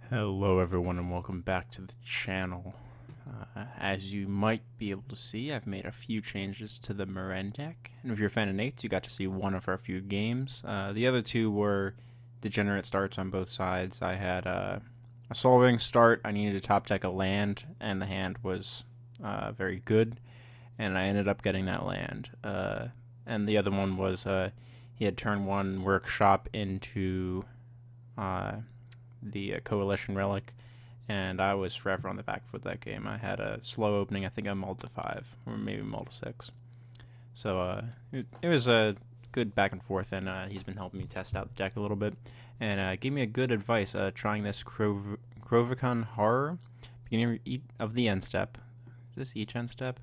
Hello everyone and welcome back to the channel. As you might be able to see, I've made a few changes to the Meren deck, and if you're a fan of Nate's, you got to see one of our few games. The other two were degenerate starts on both sides. I had a solving start. I needed to top deck a land, and the hand was very good, and I ended up getting that land. And the other one was he had turn one workshop into the Coalition Relic, and I was forever on the back foot that game. I had a slow opening. I think I mulled to 5, or maybe mulled to 6. So it was a good back and forth, and he's been helping me test out the deck a little bit, and gave me a good advice trying this Crovicon Horror, beginning of the end step. Is this each end step?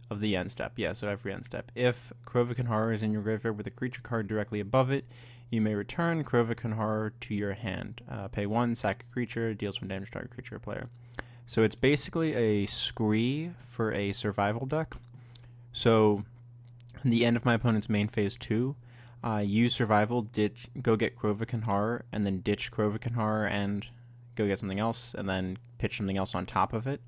Of the end step, yeah, so every end step. If Crovicon Horror is in your graveyard with a creature card directly above it, you may return Crovicon Horror to your hand. Pay 1, sack a creature, deals 1 damage to target creature or player. So it's basically a scree for a survival deck. So, in the end of my opponent's main phase 2, use survival, go get Crovicon Horror, and then ditch Crovicon Horror and go get something else, and then pitch something else on top of it.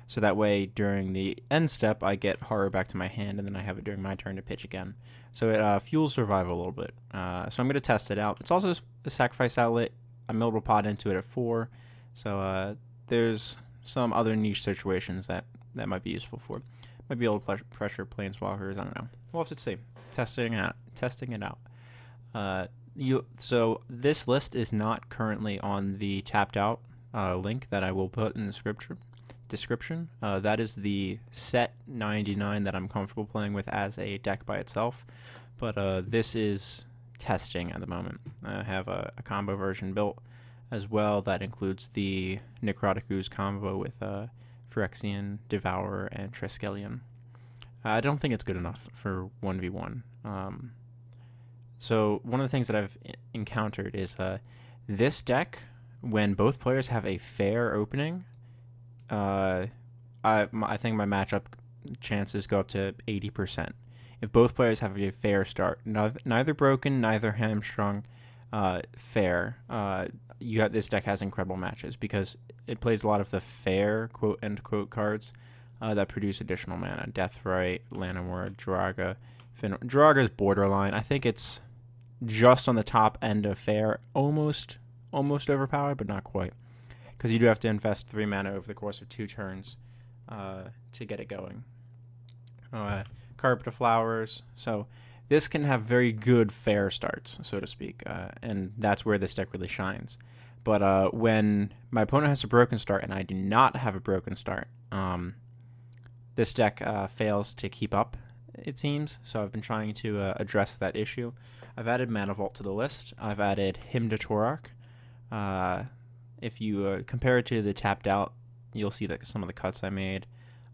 So that way, during the end step, I get horror back to my hand, and then I have it during my turn to pitch again. So it fuels survival a little bit. So I'm going to test it out. It's also a sacrifice outlet. I'm able to pot into it at 4. So there's some other niche situations that might be useful for. Might be able to pressure planeswalkers. I don't know. We'll have to see. Testing it out. So this list is not currently on the tapped out link that I will put in the description. That is the set 99 that I'm comfortable playing with as a deck by itself, but this is testing at the moment. I have a combo version built as well that includes the Necrotic Ooze combo with Phyrexian, Devourer, and Triskelion. I don't think it's good enough for 1v1. So one of the things that I've encountered is this deck, when both players have a fair opening, I think my matchup chances go up to 80%. If both players have a fair start, neither broken, neither hamstrung, fair, this deck has incredible matches because it plays a lot of the fair quote end quote cards that produce additional mana. Deathrite, Llanowar, Joraga. Joraga's borderline. I think it's just on the top end of fair, almost overpowered, but not quite. Because you do have to invest 3 mana over the course of 2 turns to get it going. Carpet of Flowers. So this can have very good fair starts, so to speak, and that's where this deck really shines. But when my opponent has a broken start and I do not have a broken start, this deck fails to keep up, it seems. So I've been trying to address that issue. I've added Mana Vault to the list. I've added Hymn to Torok. If you compare it to the tapped out, you'll see that some of the cuts I made.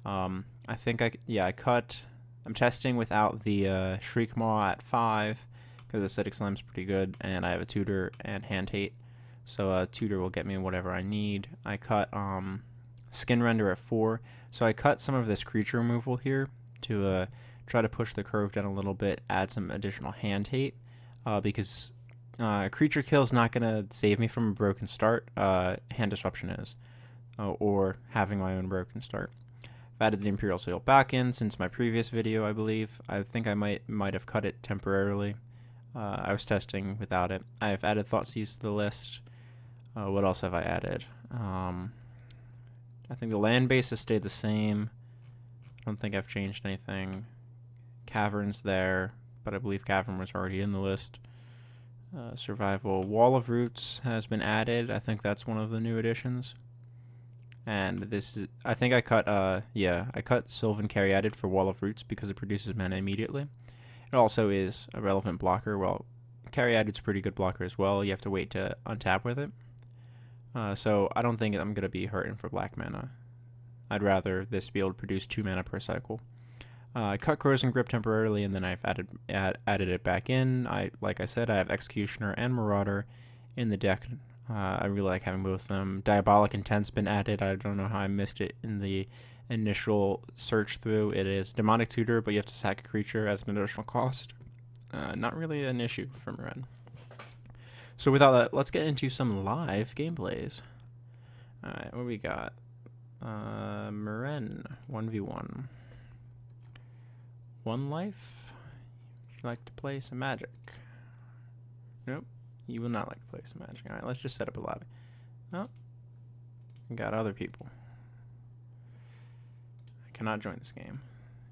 I think I cut. I'm testing without the Shriek Maw at 5 because Acidic Slime's pretty good, and I have a Tutor and Hand Hate, so Tutor will get me whatever I need. I cut Skin Render at 4, so I cut some of this creature removal here to try to push the curve down a little bit, add some additional Hand Hate, because creature kill is not going to save me from a broken start. Hand Disruption is, or having my own broken start. I've added the Imperial Seal back in since my previous video, I believe. I think I might have cut it temporarily. I was testing without it. I've added Thoughtseize to the list. What else have I added? I think the land base has stayed the same. I don't think I've changed anything. Cavern's there, but I believe Cavern was already in the list. Survival. Wall of Roots has been added. I think that's one of the new additions. And this is, I think I cut, I cut Sylvan Caryatid for Wall of Roots because it produces mana immediately. It also is a relevant blocker. Well, Caryatid's a pretty good blocker as well. You have to wait to untap with it. So I don't think I'm going to be hurting for black mana. I'd rather this be able to produce 2 mana per cycle. I cut Corrosion Grip temporarily, and then I've added it back in. Like I said, I have Executioner and Marauder in the deck. I really like having both of them. Diabolic Intent's been added. I don't know how I missed it in the initial search through. It is Demonic Tutor, but you have to sack a creature as an additional cost. Not really an issue for Meren. So without that, let's get into some live gameplays. Alright, what we got? Meren, 1v1. 1 life. Would you like to play some Magic? Nope, you will not like to play some Magic. Alright, let's just set up a lobby. Oh, we got other people. I cannot join this game.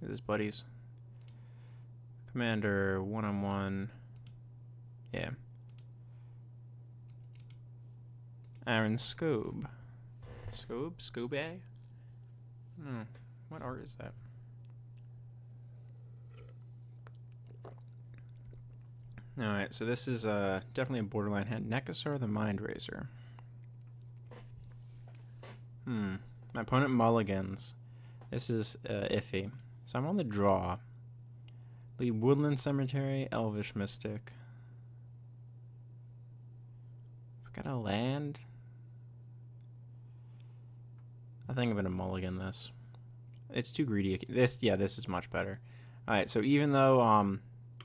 Is this buddies? Commander, 1-on-1. Yeah. Aaron Scoob. Scoob A? What art is that? Alright, so this is definitely a borderline hand. Nekasar the Mind Razor. My opponent mulligans. This is iffy. So I'm on the draw. Lead Woodland Cemetery, Elvish Mystic. I've got a land. I think I'm gonna mulligan this. It's too greedy. This is much better. Alright, so even though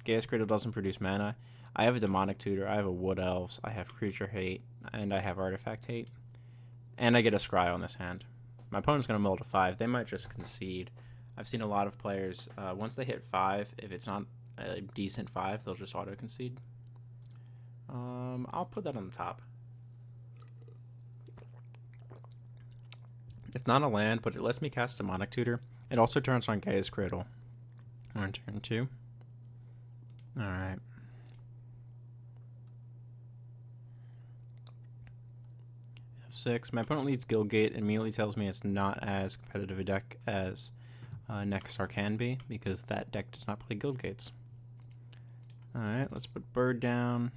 Gaia's Cradle doesn't produce mana, I have a Demonic Tutor, I have a Wood Elves, I have Creature Hate, and I have Artifact Hate. And I get a Scry on this hand. My opponent's gonna mill to 5. They might just concede. I've seen a lot of players, once they hit 5, if it's not a decent 5, they'll just auto-concede. I'll put that on the top. It's not a land, but it lets me cast Demonic Tutor. It also turns on Gaia's Cradle on turn 2. Alright. F6. My opponent leads Guildgate and immediately tells me it's not as competitive a deck as Nekasar can be, because that deck does not play Guildgates. Alright, let's put Bird down.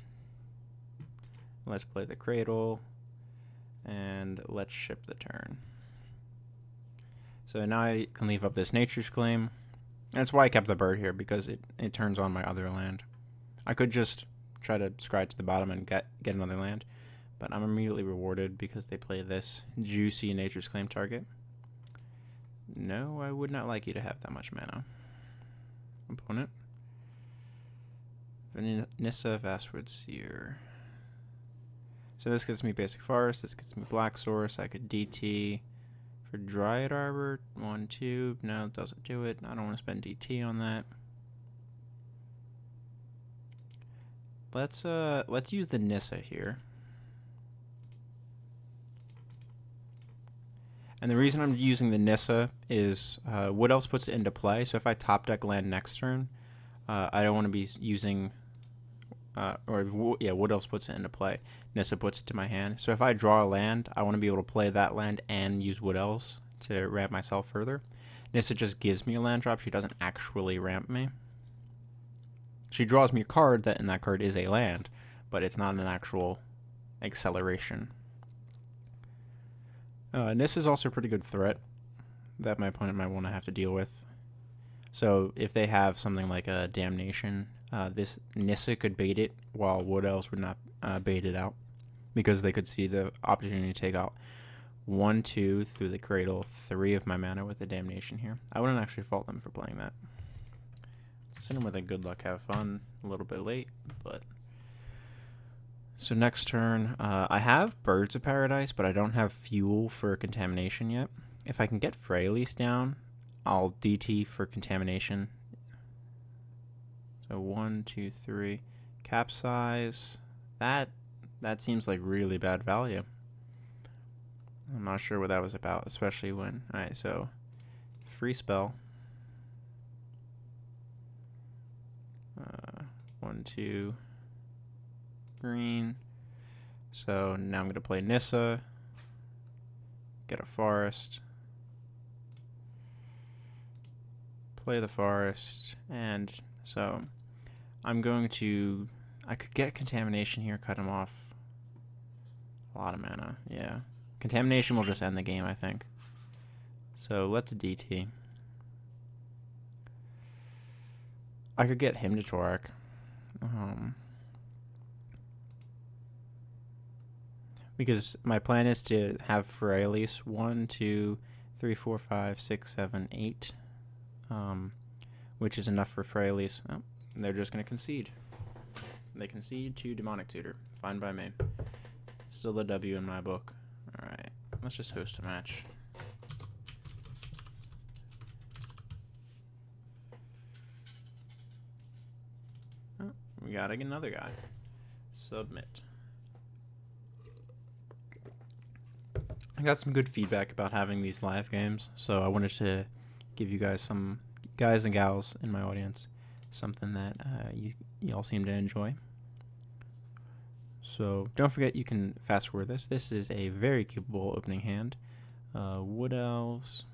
Let's play the Cradle. And let's ship the turn. So now I can leave up this Nature's Claim. And that's why I kept the bird here, because it turns on my other land. I could just try to scry to the bottom and get another land, but I'm immediately rewarded because they play this juicy Nature's Claim target. No, I would not like you to have that much mana. Opponent. Vanessa Vastwood Seer. So this gets me Basic Forest, this gets me Black Source, I could DT for Dryad Arbor, 1-2, no, it doesn't do it. I don't want to spend DT on that. Let's use the Nissa here. And the reason I'm using the Nissa is Wood Elves puts it into play, so if I top deck land next turn, I don't want to be using Wood Elves puts it into play. Nissa puts it to my hand. So if I draw a land, I want to be able to play that land and use Wood Elves to ramp myself further. Nissa just gives me a land drop. She doesn't actually ramp me. She draws me a card, and that card is a land, but it's not an actual acceleration. Nissa is also a pretty good threat that my opponent might want to have to deal with. So if they have something like a Damnation, this Nissa could bait it, while Wood Elves would not bait it out, because they could see the opportunity to take out 1-2 through the Cradle, 3 of my mana with the Damnation here. I wouldn't actually fault them for playing that. Send them with a good luck, have fun, a little bit late, but... So next turn, I have Birds of Paradise, but I don't have fuel for Contamination yet. If I can get Freyalise down, I'll DT for Contamination. So 1, 2, 3. Capsize. That seems like really bad value. I'm not sure what that was about, especially when... Alright, so... Free spell. 1, 2... Green. So now I'm going to play Nissa. Get a forest. Play the forest. And so I'm going to... I could get Contamination here, cut him off. A lot of mana, yeah. Contamination will just end the game, I think. So let's DT. I could get him to Torak. Because my plan is to have Freyalise 1, 2, 3, 4, 5, 6, 7, 8. Which is enough for Freyalise. Oh, they're just going to concede. They concede to Demonic Tutor. Fine by me. Still a W in my book. Alright. let's just host a match. Oh, we got another guy. Submit. I got some good feedback about having these live games, so I wanted to give you guys, some guys and gals in my audience, something that y'all seem to enjoy. So don't forget, you can fast forward this. This is a very capable opening hand. Wood Elves.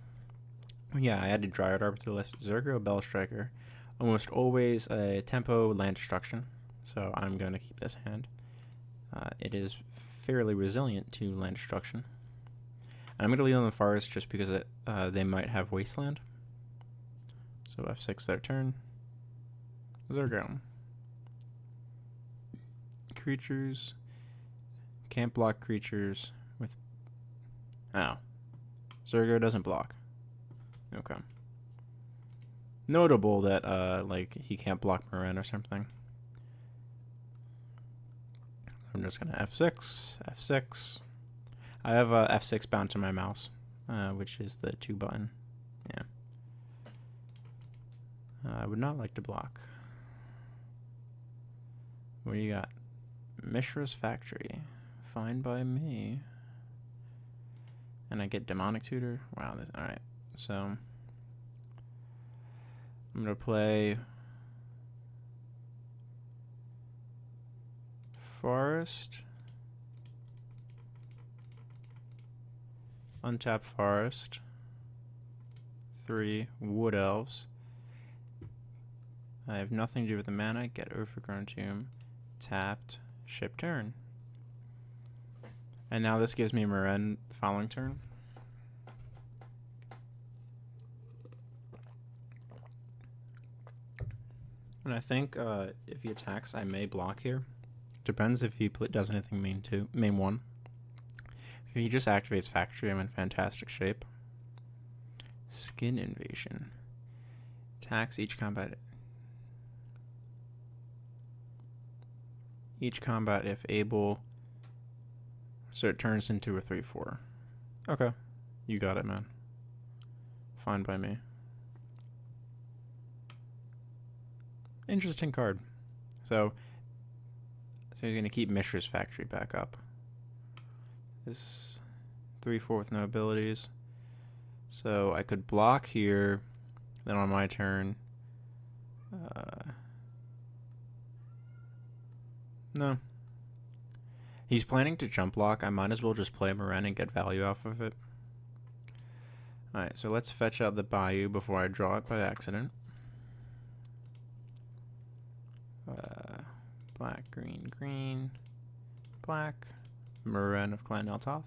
Yeah, I added Dryad Arbor to the list. Zurgo, Bell Striker. Almost always a tempo land destruction, so I'm going to keep this hand. It is fairly resilient to land destruction. And I'm going to leave on the forest just because they might have wasteland. So F6 their turn. Zurgo. Creatures. Can't block creatures with... Oh. Zurgo doesn't block. Okay. Notable that, like, he can't block Meren or something. I'm just gonna F6, F6. I have F6 bound to my mouse, which is the 2 button. Yeah. I would not like to block. What do you got? Mishra's Factory. Fine by me. And I get Demonic Tutor. Wow, this, alright. So I'm gonna play Forest. Untap Forest. 3 Wood Elves. I have nothing to do with the mana. Get Overgrown Tomb. Tapped. Ship turn. And now this gives me Meren the following turn. And I think if he attacks, I may block here. Depends if he does anything main 1. If he just activates Factory, I'm in fantastic shape. Skin Invasion. Attacks each combat. Each combat if able. So it turns into a 3/4. Okay. You got it, man. Fine by me. Interesting card. So he's going to keep Mishra's Factory back up. This 3/4 with no abilities. So I could block here. Then on my turn. No. He's planning to jump block. I might as well just play Meren and get value off of it. Alright, so let's fetch out the Bayou before I draw it by accident. Black, green, green, black. Meren of Clan Eltoth.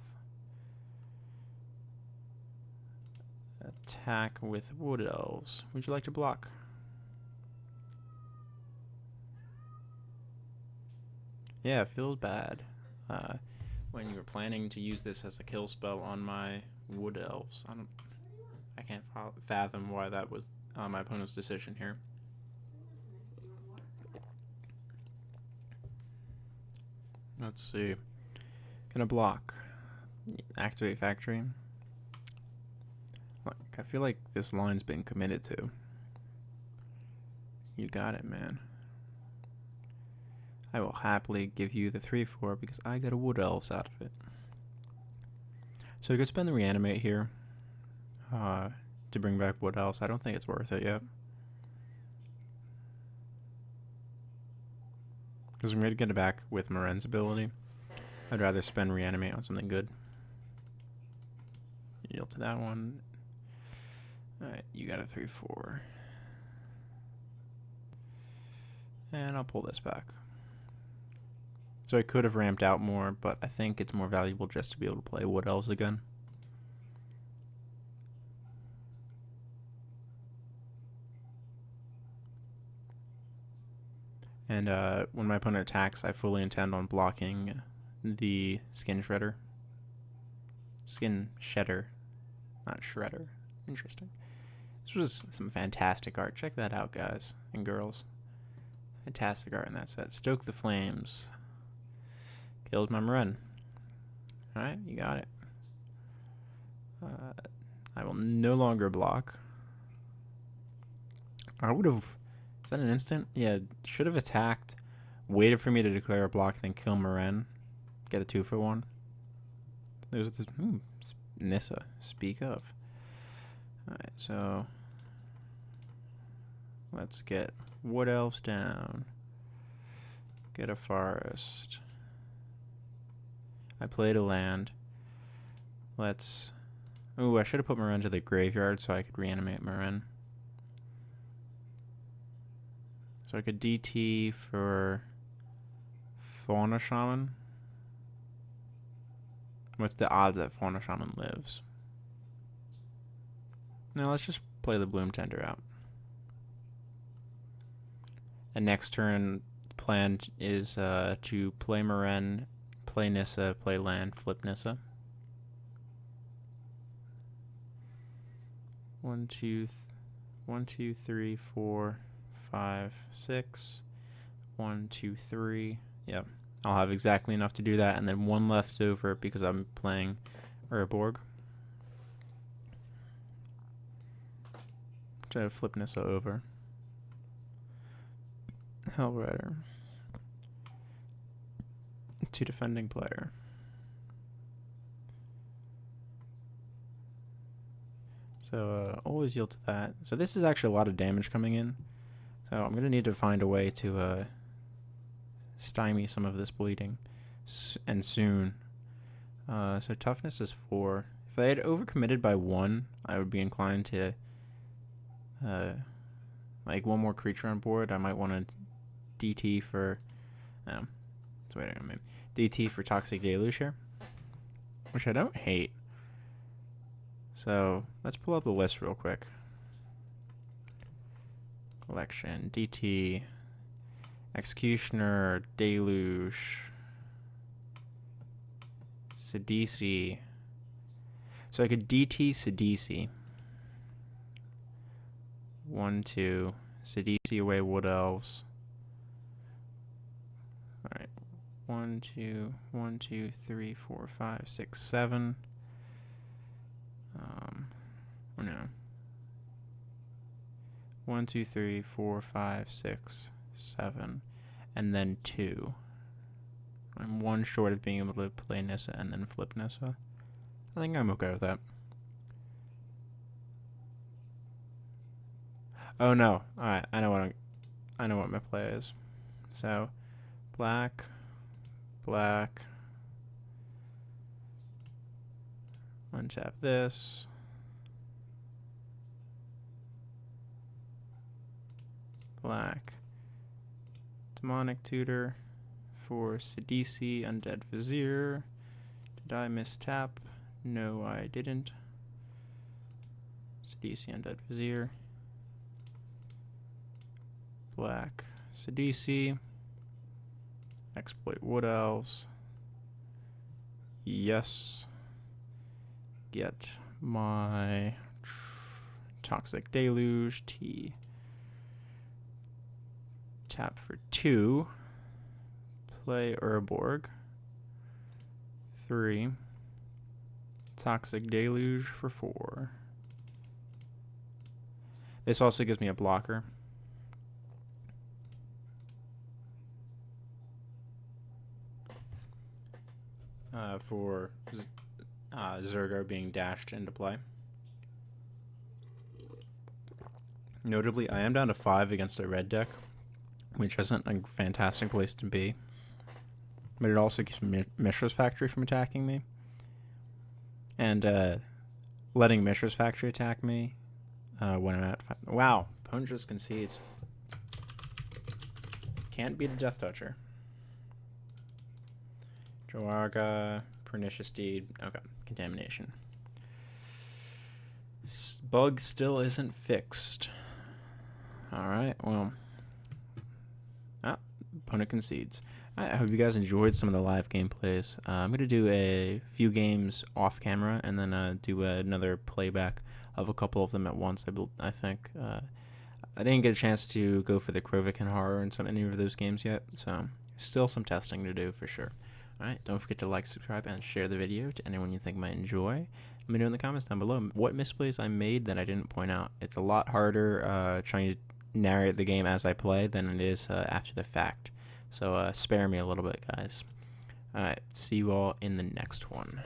Attack with Wood Elves. Would you like to block? Yeah, it feels bad. When you were planning to use this as a kill spell on my Wood Elves. I can't fathom why that was my opponent's decision here. Let's see. Gonna block. Activate Factory. Look, I feel like this line's been committed to. You got it, man. I will happily give you the 3/4 because I got a Wood Elves out of it. So you could spend the Reanimate here to bring back Wood Elves. I don't think it's worth it yet. Because I'm going to get it back with Meren's ability. I'd rather spend Reanimate on something good. Yield to that one. Alright, you got a 3/4. And I'll pull this back. So I could have ramped out more, but I think it's more valuable just to be able to play Wood Elves again. And when my opponent attacks, I fully intend on blocking the Skin Shredder. Skin Shedder, not Shredder. Interesting. This was some fantastic art. Check that out, guys and girls. Fantastic art in that set. Stoke the Flames. Killed my Meren. Alright, you got it. I will no longer block. I would have... Is that an instant? Yeah, should have attacked. Waited for me to declare a block, then kill Meren. Get a 2-for-1. There's this... Nissa. Speak of. Alright, so... Let's get Wood Elves down. Get a forest. I played a land. Let's... Ooh, I should have put Meren to the graveyard so I could reanimate Meren. So I could DT for Fauna Shaman. What's the odds that Fauna Shaman lives? Now let's just play the Bloom Tender out. And next turn, plan is to play Meren, play Nissa, play land, flip Nissa. 1, 2, 3, 4, 5, 6. 1, 2, 3. Yep. I'll have exactly enough to do that, and then one left over because I'm playing Urborg. Try to flip Nissa over. Hellrider. 2 defending player. So always yield to that. So this is actually a lot of damage coming in. So I'm going to need to find a way to stymie some of this bleeding. And soon. So toughness is 4. If I had overcommitted by 1, I would be inclined to... like one more creature on board. I might want to DT for... that's wait a minute. DT for Toxic Deluge here. Which I don't hate. So, let's pull up the list real quick. Collection, DT, Executioner, Deluge, Sidisi. So I could DT Sidisi. 1, 2, Sidisi away Wood Elves. Alright. 1, 2, 1, 2, 3, 4, 5, 6, 7. Oh no. 1, 2, 3, 4, 5, 6, 7, and then 2. I'm 1 short of being able to play Nissa and then flip Nissa. I think I'm okay with that. Oh no! Alright, I know what my play is. So, black, black. Untap this. Black. Demonic Tutor for Sidisi, Undead Vizier. Did I mistap? No, I didn't. Sidisi, Undead Vizier. Black. Sidisi. Exploit Wood Elves. Yes. Get my Toxic Deluge. T. Tap for 2. Play Urborg. 3. Toxic Deluge for 4. This also gives me a blocker. For Zurgo being dashed into play. Notably, I am down to 5 against a red deck, which isn't a fantastic place to be. But it also keeps Mishra's Factory from attacking me. And letting Mishra's Factory attack me when I'm at 5. Wow, opponent just concedes. Can't beat a Death Toucher. Joarga, Pernicious Deed. Okay, Contamination. Bug still isn't fixed. Alright, well. Opponent concedes. I hope you guys enjoyed some of the live gameplays. I'm going to do a few games off camera and then do another playback of a couple of them at once, I think. I didn't get a chance to go for the Krovikan Horror in any of those games yet, so still some testing to do for sure. Alright, don't forget to like, subscribe, and share the video to anyone you think might enjoy. Let me know in the comments down below what misplays I made that I didn't point out. It's a lot harder trying to narrate the game as I play than it is after the fact. So spare me a little bit, guys. Alright, see you all in the next one.